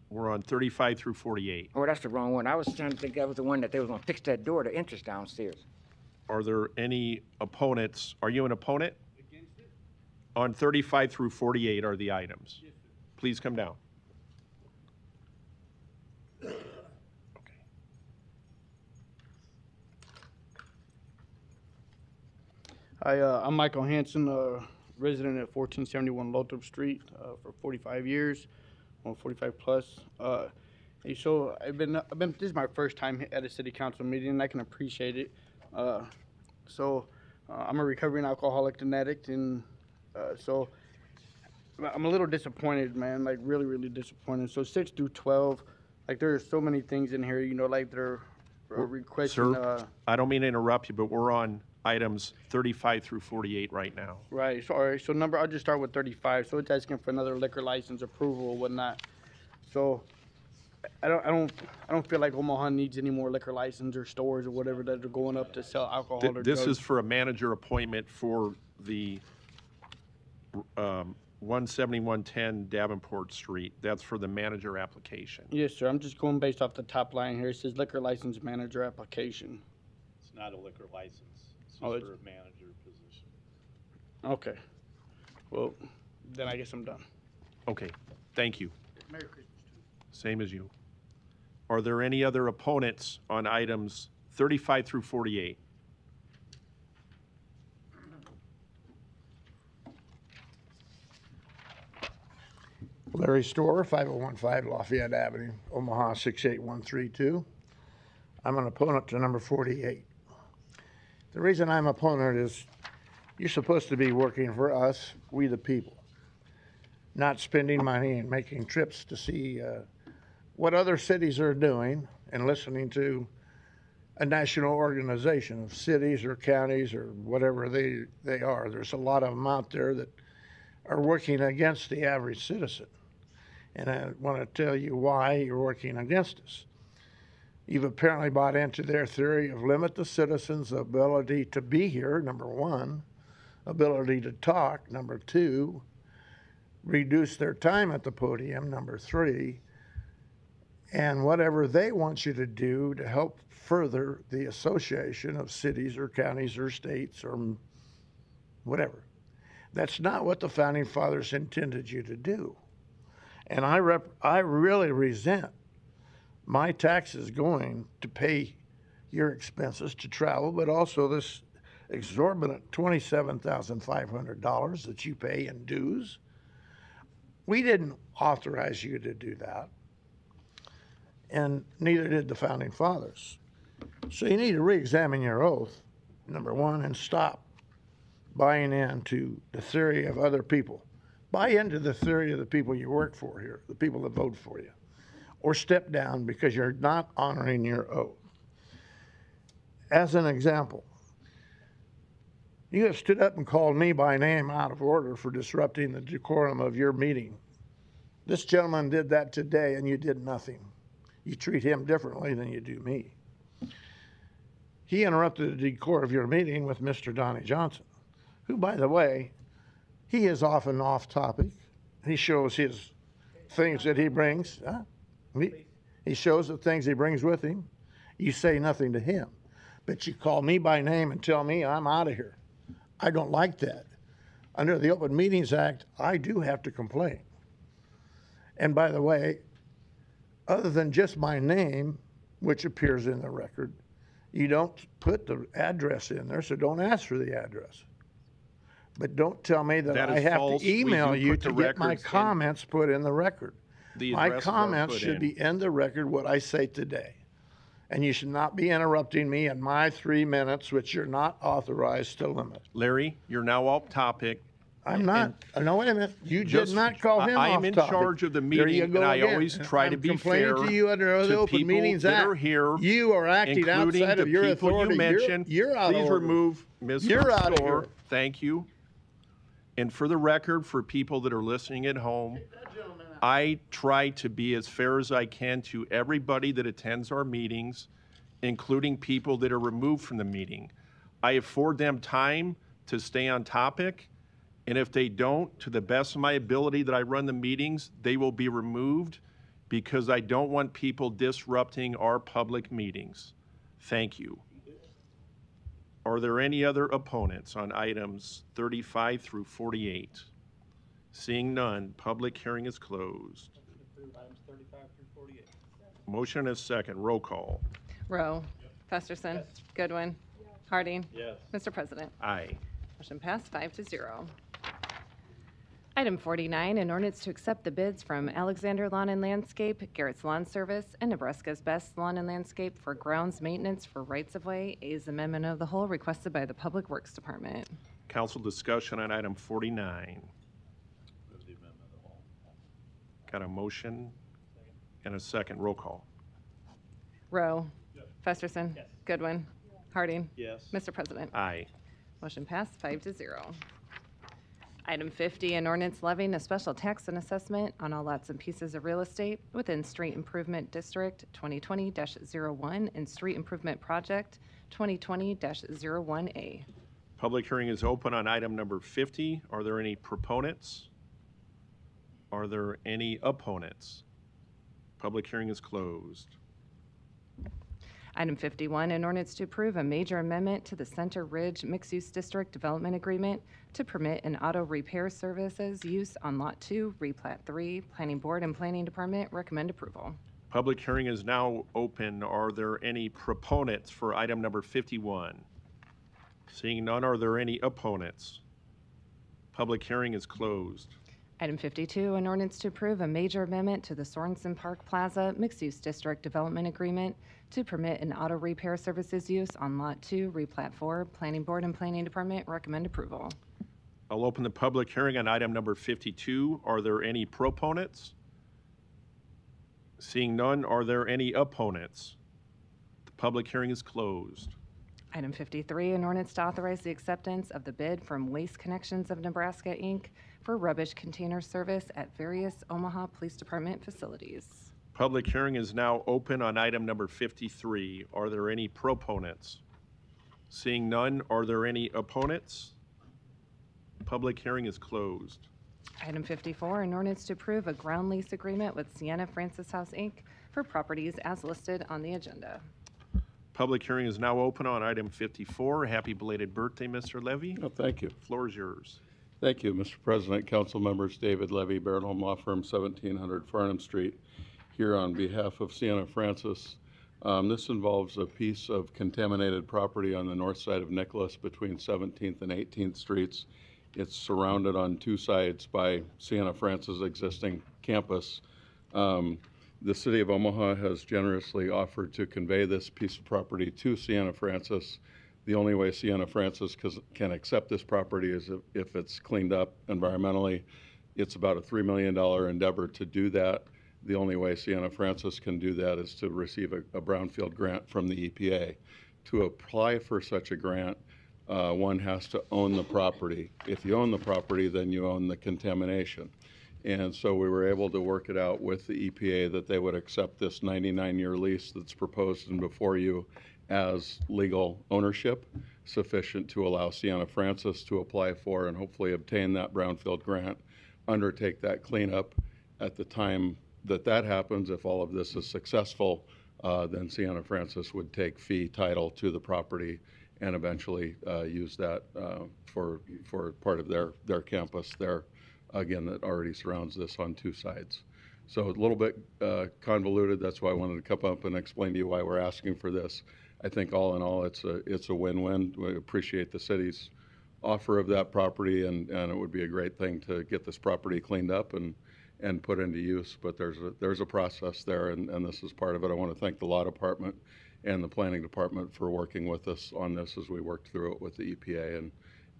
We're on 35 through 48. Oh, that's the wrong one. I was trying to think that was the one that they was going to fix that door, the entrance downstairs. Are there any opponents? Are you an opponent? Against it? On 35 through 48 are the items. Yes, sir. Please come down. Hi, I'm Michael Hansen, resident at 1471 Lothrop Street for 45 years, 45 plus. Hey, so this is my first time at a city council meeting, and I can appreciate it. I'm a recovering alcoholic and addict, and so I'm a little disappointed, man, like really, really disappointed. So 6 through 12, like there are so many things in here, you know, like they're requesting. Sir, I don't mean to interrupt you, but we're on items 35 through 48 right now. Right. So, all right. So I'll just start with 35. So it's asking for another liquor license approval or whatnot. So I don't feel like Omaha needs any more liquor license or stores or whatever that are going up to sell alcohol or drugs. This is for a manager appointment for the 17110 Davenport Street. That's for the manager application. Yes, sir. I'm just going based off the top line here. It says liquor license manager application. It's not a liquor license. It's Oh, just for a manager position. Okay. Well, then I guess I'm done. Okay, thank you. Merry Christmas. Same as you. Are there any other opponents on items 35 through 48? Larry Storer, 5015 Lafayette Avenue, Omaha 68132. I'm an opponent to number 48. The reason I'm opponent is you're supposed to be working for us, we the people, not spending money and making trips to see what other cities are doing and listening to a national organization of cities or counties or whatever they are. There's a lot of them out there that are working against the average citizen. And I want to tell you why you're working against us. You've apparently bought into their theory of limit the citizens' ability to be here, number one, ability to talk, number two, reduce their time at the podium, number three, and whatever they want you to do to help further the association of cities or counties or states or whatever. That's not what the Founding Fathers intended you to do. And I really resent my taxes going to pay your expenses to travel, but also this exorbitant $27,500 that you pay in dues. We didn't authorize you to do that, and neither did the Founding Fathers. So you need to re-examine your oath, number one, and stop buying into the theory of other people. Buy into the theory of the people you work for here, the people that vote for you. Or step down because you're not honoring your oath. As an example, you have stood up and called me by name out of order for disrupting the decorum of your meeting. This gentleman did that today and you did nothing. You treat him differently than you do me. He interrupted the decorum of your meeting with Mr. Donnie Johnson, who, by the way, he is often off topic. He shows his things that he brings. He shows the things he brings with him. You say nothing to him, but you call me by name and tell me I'm out of here. I don't like that. Under the Open Meetings Act, I do have to complain. And by the way, other than just my name, which appears in the record, you don't put the address in there, so don't ask for the address. But don't tell me that That I is have false. to We email do you put to the get my records in. comments put in the record. The My addresses are comments put should in. be in the record what I say today. And you should not be interrupting me in my 3 minutes, which you're not authorized to limit. Larry, you're now off topic. I'm not. No, wait a minute. You did Just- not call him I off am in topic. charge of the There you meeting, go and I again. always try to I'm be complaining fair to you under the to Open people Meetings that Act. are here, You are acting including outside the of your people authority. you mentioned. You're out of Please order. remove Mr. You're out of Storr. here. Thank you. And for the record, for people that are listening at home, I try to be as fair as I can to everybody that attends our meetings, including people that are removed from the meeting. I afford them time to stay on topic, and if they don't, to the best of my ability that I run the meetings, they will be removed because I don't want people disrupting our public meetings. Thank you. Are there any other opponents on items 35 through 48? Seeing none, public hearing is closed. Motion and a second. Roll call. Rowe. Festerson. Goodwin. Harding. Yes. Mr. President. Aye. Motion passed 5-0. Item 49, an ordinance to accept the bids from Alexander Lawn and Landscape, Garrett's Lawn Service, and Nebraska's Best Lawn and Landscape for grounds maintenance for rights-of-way. A's amendment of the whole requested by the Public Works Department. Council discussion on item 49. Got a motion and a second. Roll call. Rowe. Festerson. Goodwin. Harding. Yes. Mr. President. Aye. Motion passed 5-0. Item 50, an ordinance levying a special tax and assessment on all lots and pieces of real estate within Street Improvement District 2020-01 and Street Improvement Project 2020-01A. Public hearing is open on item number 50. Are there any proponents? Are there any opponents? Public hearing is closed. Item 51, an ordinance to approve a major amendment to the Center Ridge Mixed-Use District Development Agreement to permit an auto repair services use on Lot 2, Replat 3. Planning Board and Planning Department recommend approval. Public hearing is now open. Are there any proponents for item number 51? Seeing none, are there any opponents? Public hearing is closed. Item 52, an ordinance to approve a major amendment to the Sorensen Park Plaza Mixed-Use District Development Agreement to permit an auto repair services use on Lot 2, Replat 4. Planning Board and Planning Department recommend approval. I'll open the public hearing on item number 52. Are there any proponents? Seeing none, are there any opponents? The public hearing is closed. Item 53, an ordinance to authorize the acceptance of the bid from Waste Connections of Nebraska, Inc. for rubbish container service at various Omaha Police Department facilities. Public hearing is now open on item number 53. Are there any proponents? Seeing none, are there any opponents? Public hearing is closed. Item 54, an ordinance to approve a ground lease agreement with Sienna Francis House, Inc. for properties as listed on the agenda. Public hearing is now open on item 54. Happy belated birthday, Mr. Levy. Oh, thank you. Floor is yours. Thank you, Mr. President, council members. David Levy, Barrett Home Law Firm, 1700 Farnham Street, here on behalf of Sienna Francis. This involves a piece of contaminated property on the north side of Nicholas between 17th and 18th Streets. It's surrounded on two sides by Sienna Francis' existing campus. The city of Omaha has generously offered to convey this piece of property to Sienna Francis. The only way Sienna Francis can accept this property is if it's cleaned up environmentally. It's about a $3 million endeavor to do that. The only way Sienna Francis can do that is to receive a brownfield grant from the EPA. To apply for such a grant, one has to own the property. If you own the property, then you own the contamination. And so we were able to work it out with the EPA that they would accept this 99-year lease that's proposed and before you as legal ownership, sufficient to allow Sienna Francis to apply for and hopefully obtain that brownfield grant, undertake that cleanup. At the time that happens, if all of this is successful, then Sienna Francis would take fee title to the property and eventually use that for part of their campus there, again, that already surrounds this on two sides. So a little bit convoluted. That's why I wanted to come up and explain to you why we're asking for this. I think all in all, it's a win-win. We appreciate the city's offer of that property, and it would be a great thing to get this property cleaned up and put into use. But there's a process there, and this is part of it. I want to thank the law department and the planning department for working with us on this as we worked through it with the EPA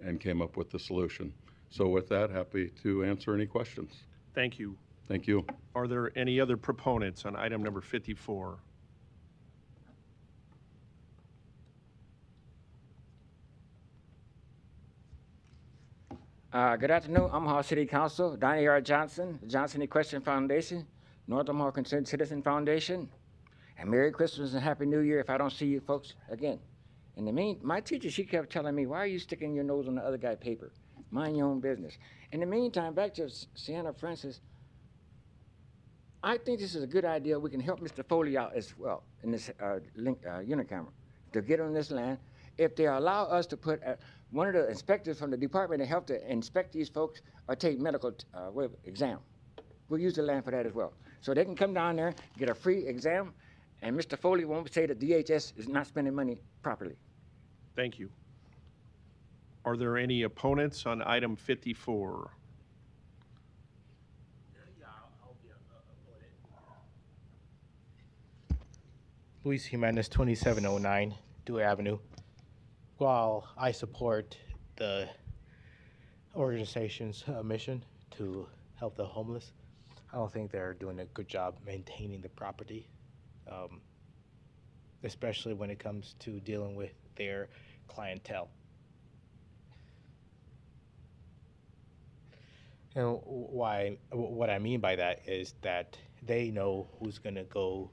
and came up with the solution. So with that, happy to answer any questions. Thank you. Thank you. Are there any other proponents on item number 54? Good afternoon. Omaha City Council, Donnie R. Johnson, the Johnson Equestrian Foundation, North Omaha Concerned Citizen Foundation, and Merry Christmas and Happy New Year if I don't see you folks again. In the my teacher, she kept telling me, why are you sticking your nose on the other guy's paper? Mind your own business. In the meantime, back to Sienna Francis, I think this is a good idea. We can help Mr. Foley out as well in this unicamera to get on this land. If they allow us to put one of the inspectors from the Department of Health to inspect these folks or take medical exam, we'll use the land for that as well. So they can come down there, get a free exam, and Mr. Foley won't say that DHS is not spending money properly. Thank you. Are there any opponents on item 54? Luis Jimenez, 2709 Dewey Avenue. While I support the organization's mission to help the homeless, I don't think they're doing a good job maintaining the property, especially when it comes to dealing with their clientele. And what I mean by that is that they know who's going to go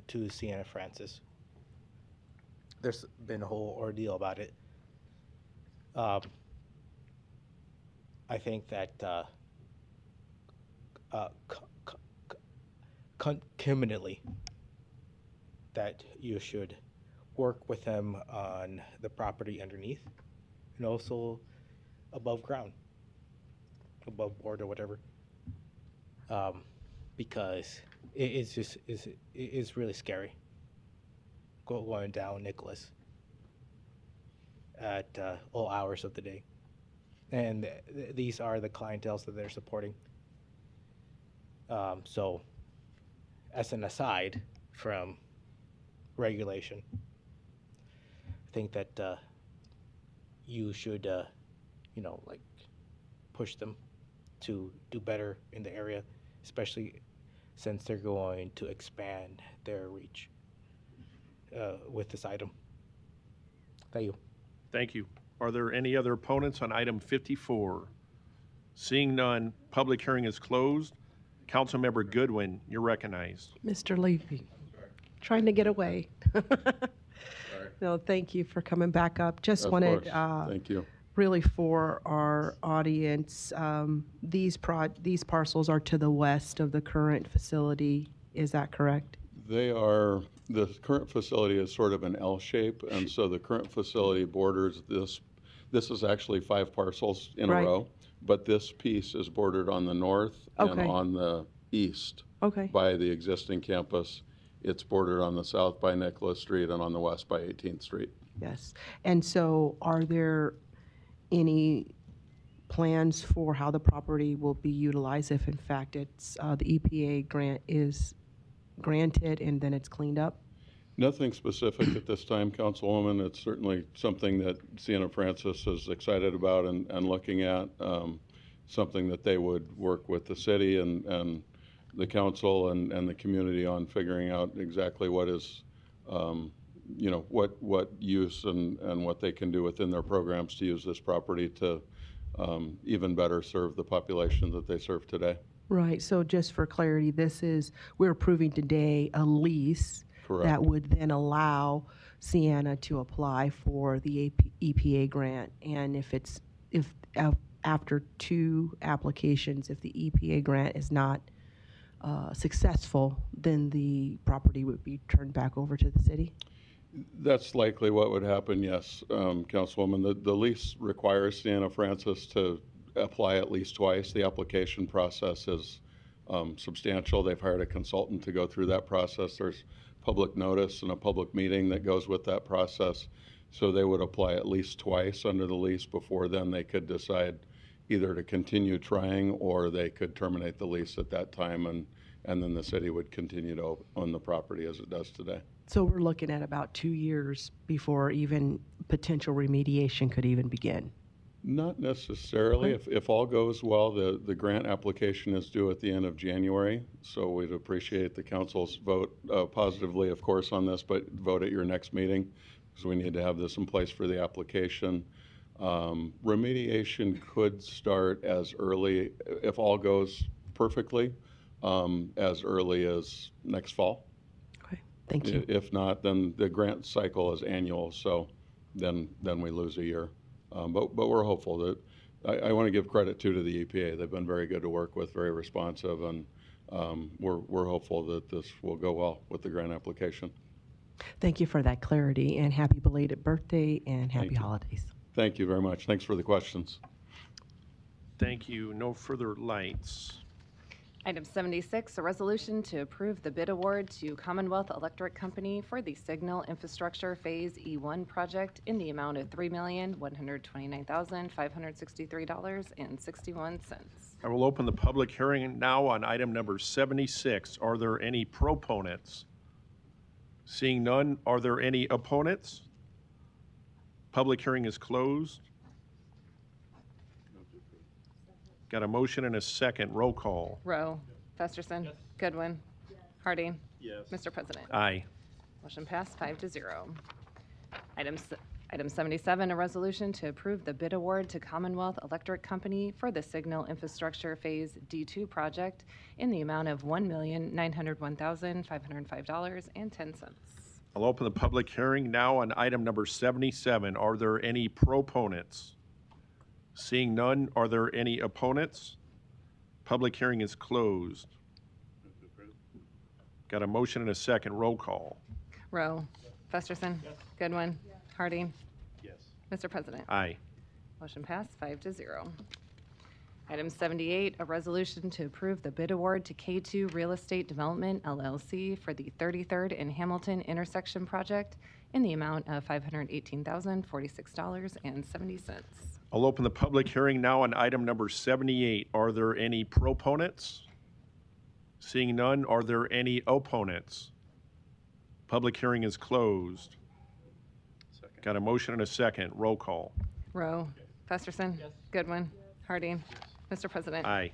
to Sienna Francis. There's been a whole ordeal about it. I think that concomitantly that you should work with them on the property underneath and also above ground, above board or whatever, because it's really scary going down Nicholas at all hours of the day. And these are the clienteles that they're supporting. So as an aside from regulation, I think that you should, like push them to do better in the area, especially since they're going to expand their reach with this item. Thank you. Thank you. Are there any other opponents on item 54? Seeing none, public hearing is closed. Councilmember Goodwin, you're recognized. Mr. Levy, trying to get away. No, thank you for coming back up. Just Of wanted, course. Thank you. really for our audience, these parcels are to the west of the current facility. Is that correct? They are, the current facility is sort of an L shape, and so the current facility borders this. This is actually 5 parcels in Right. a row, but this piece is bordered on the north and Okay. on the east Okay. by the existing campus. It's bordered on the south by Nicholas Street and on the west by 18th Street. Yes. And so are there any plans for how the property will be utilized if in fact it's, the EPA grant is granted and then it's cleaned up? Nothing specific at this time, Councilwoman. It's certainly something that Sienna Francis is excited about and looking at, something that they would work with the city and the council and the community on figuring out exactly what is, what use and what they can do within their programs to use this property to even better serve the population that they serve today. Right. So just for clarity, we're approving today a lease Correct. that would then allow Sienna to apply for the EPA grant. And if after 2 applications, if the EPA grant is not successful, then the property would be turned back over to the city? That's likely what would happen, yes, Councilwoman. The lease requires Sienna Francis to apply at least twice. The application process is substantial. They've hired a consultant to go through that process. There's public notice and a public meeting that goes with that process. So they would apply at least twice under the lease. Before then, they could decide either to continue trying or they could terminate the lease at that time, and then the city would continue to own the property as it does today. So we're looking at about 2 years before even potential remediation could even begin. Not necessarily. If all goes well, the grant application is due at the end of January, so we'd appreciate the council's vote positively, of course, on this, but vote at your next meeting, because we need to have this in place for the application. Remediation could start as early, if all goes perfectly, as early as next fall. Okay, thank you. If not, then the grant cycle is annual, so then we lose a year. But we're hopeful that, I want to give credit to the EPA. They've been very good to work with, very responsive, and we're hopeful that this will go well with the grant application. Thank you for that clarity, and happy belated birthday and happy holidays. Thank you very much. Thanks for the questions. Thank you. No further lights. Item 76, a resolution to approve the bid award to Commonwealth Electric Company for the Signal Infrastructure Phase E1 project in the amount of $3,129,563.61. I will open the public hearing now on item number 76. Are there any proponents? Seeing none, are there any opponents? Public hearing is closed. Got a motion and a second. Roll call. Rowe. Festerson. Goodwin. Harding. Yes. Mr. President. Aye. Motion passed 5-0. Item 77, a resolution to approve the bid award to Commonwealth Electric Company for the Signal Infrastructure Phase D2 project in the amount of $1,901,505.10. I'll open the public hearing now on item number 77. Are there any proponents? Seeing none, are there any opponents? Public hearing is closed. Got a motion and a second. Roll call. Rowe. Festerson. Goodwin. Harding. Yes. Mr. President. Aye. Motion passed 5-0. Item 78, a resolution to approve the bid award to K2 Real Estate Development LLC for the 33rd and Hamilton intersection project in the amount of $518,046.70. I'll open the public hearing now on item number 78. Are there any proponents? Seeing none, are there any opponents? Public hearing is closed. Second. Got a motion and a second. Roll call. Rowe. Festerson. Goodwin. Harding. Mr. President. Aye.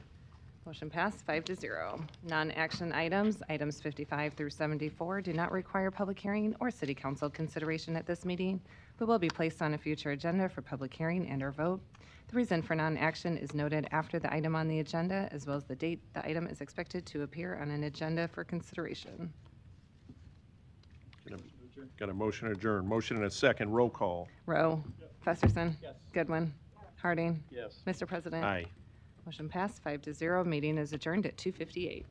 Motion passed 5-0. Non-action items, items 55 through 74, do not require public hearing or city council consideration at this meeting, but will be placed on a future agenda for public hearing and/or vote. The reason for non-action is noted after the item on the agenda, as well as the date the item is expected to appear on an agenda for consideration. Got a motion to adjourn. Motion and a second. Roll call. Rowe. Festerson. Goodwin. Harding. Yes. Mr. President. Aye. Motion passed 5-0. Meeting is adjourned at 2:58.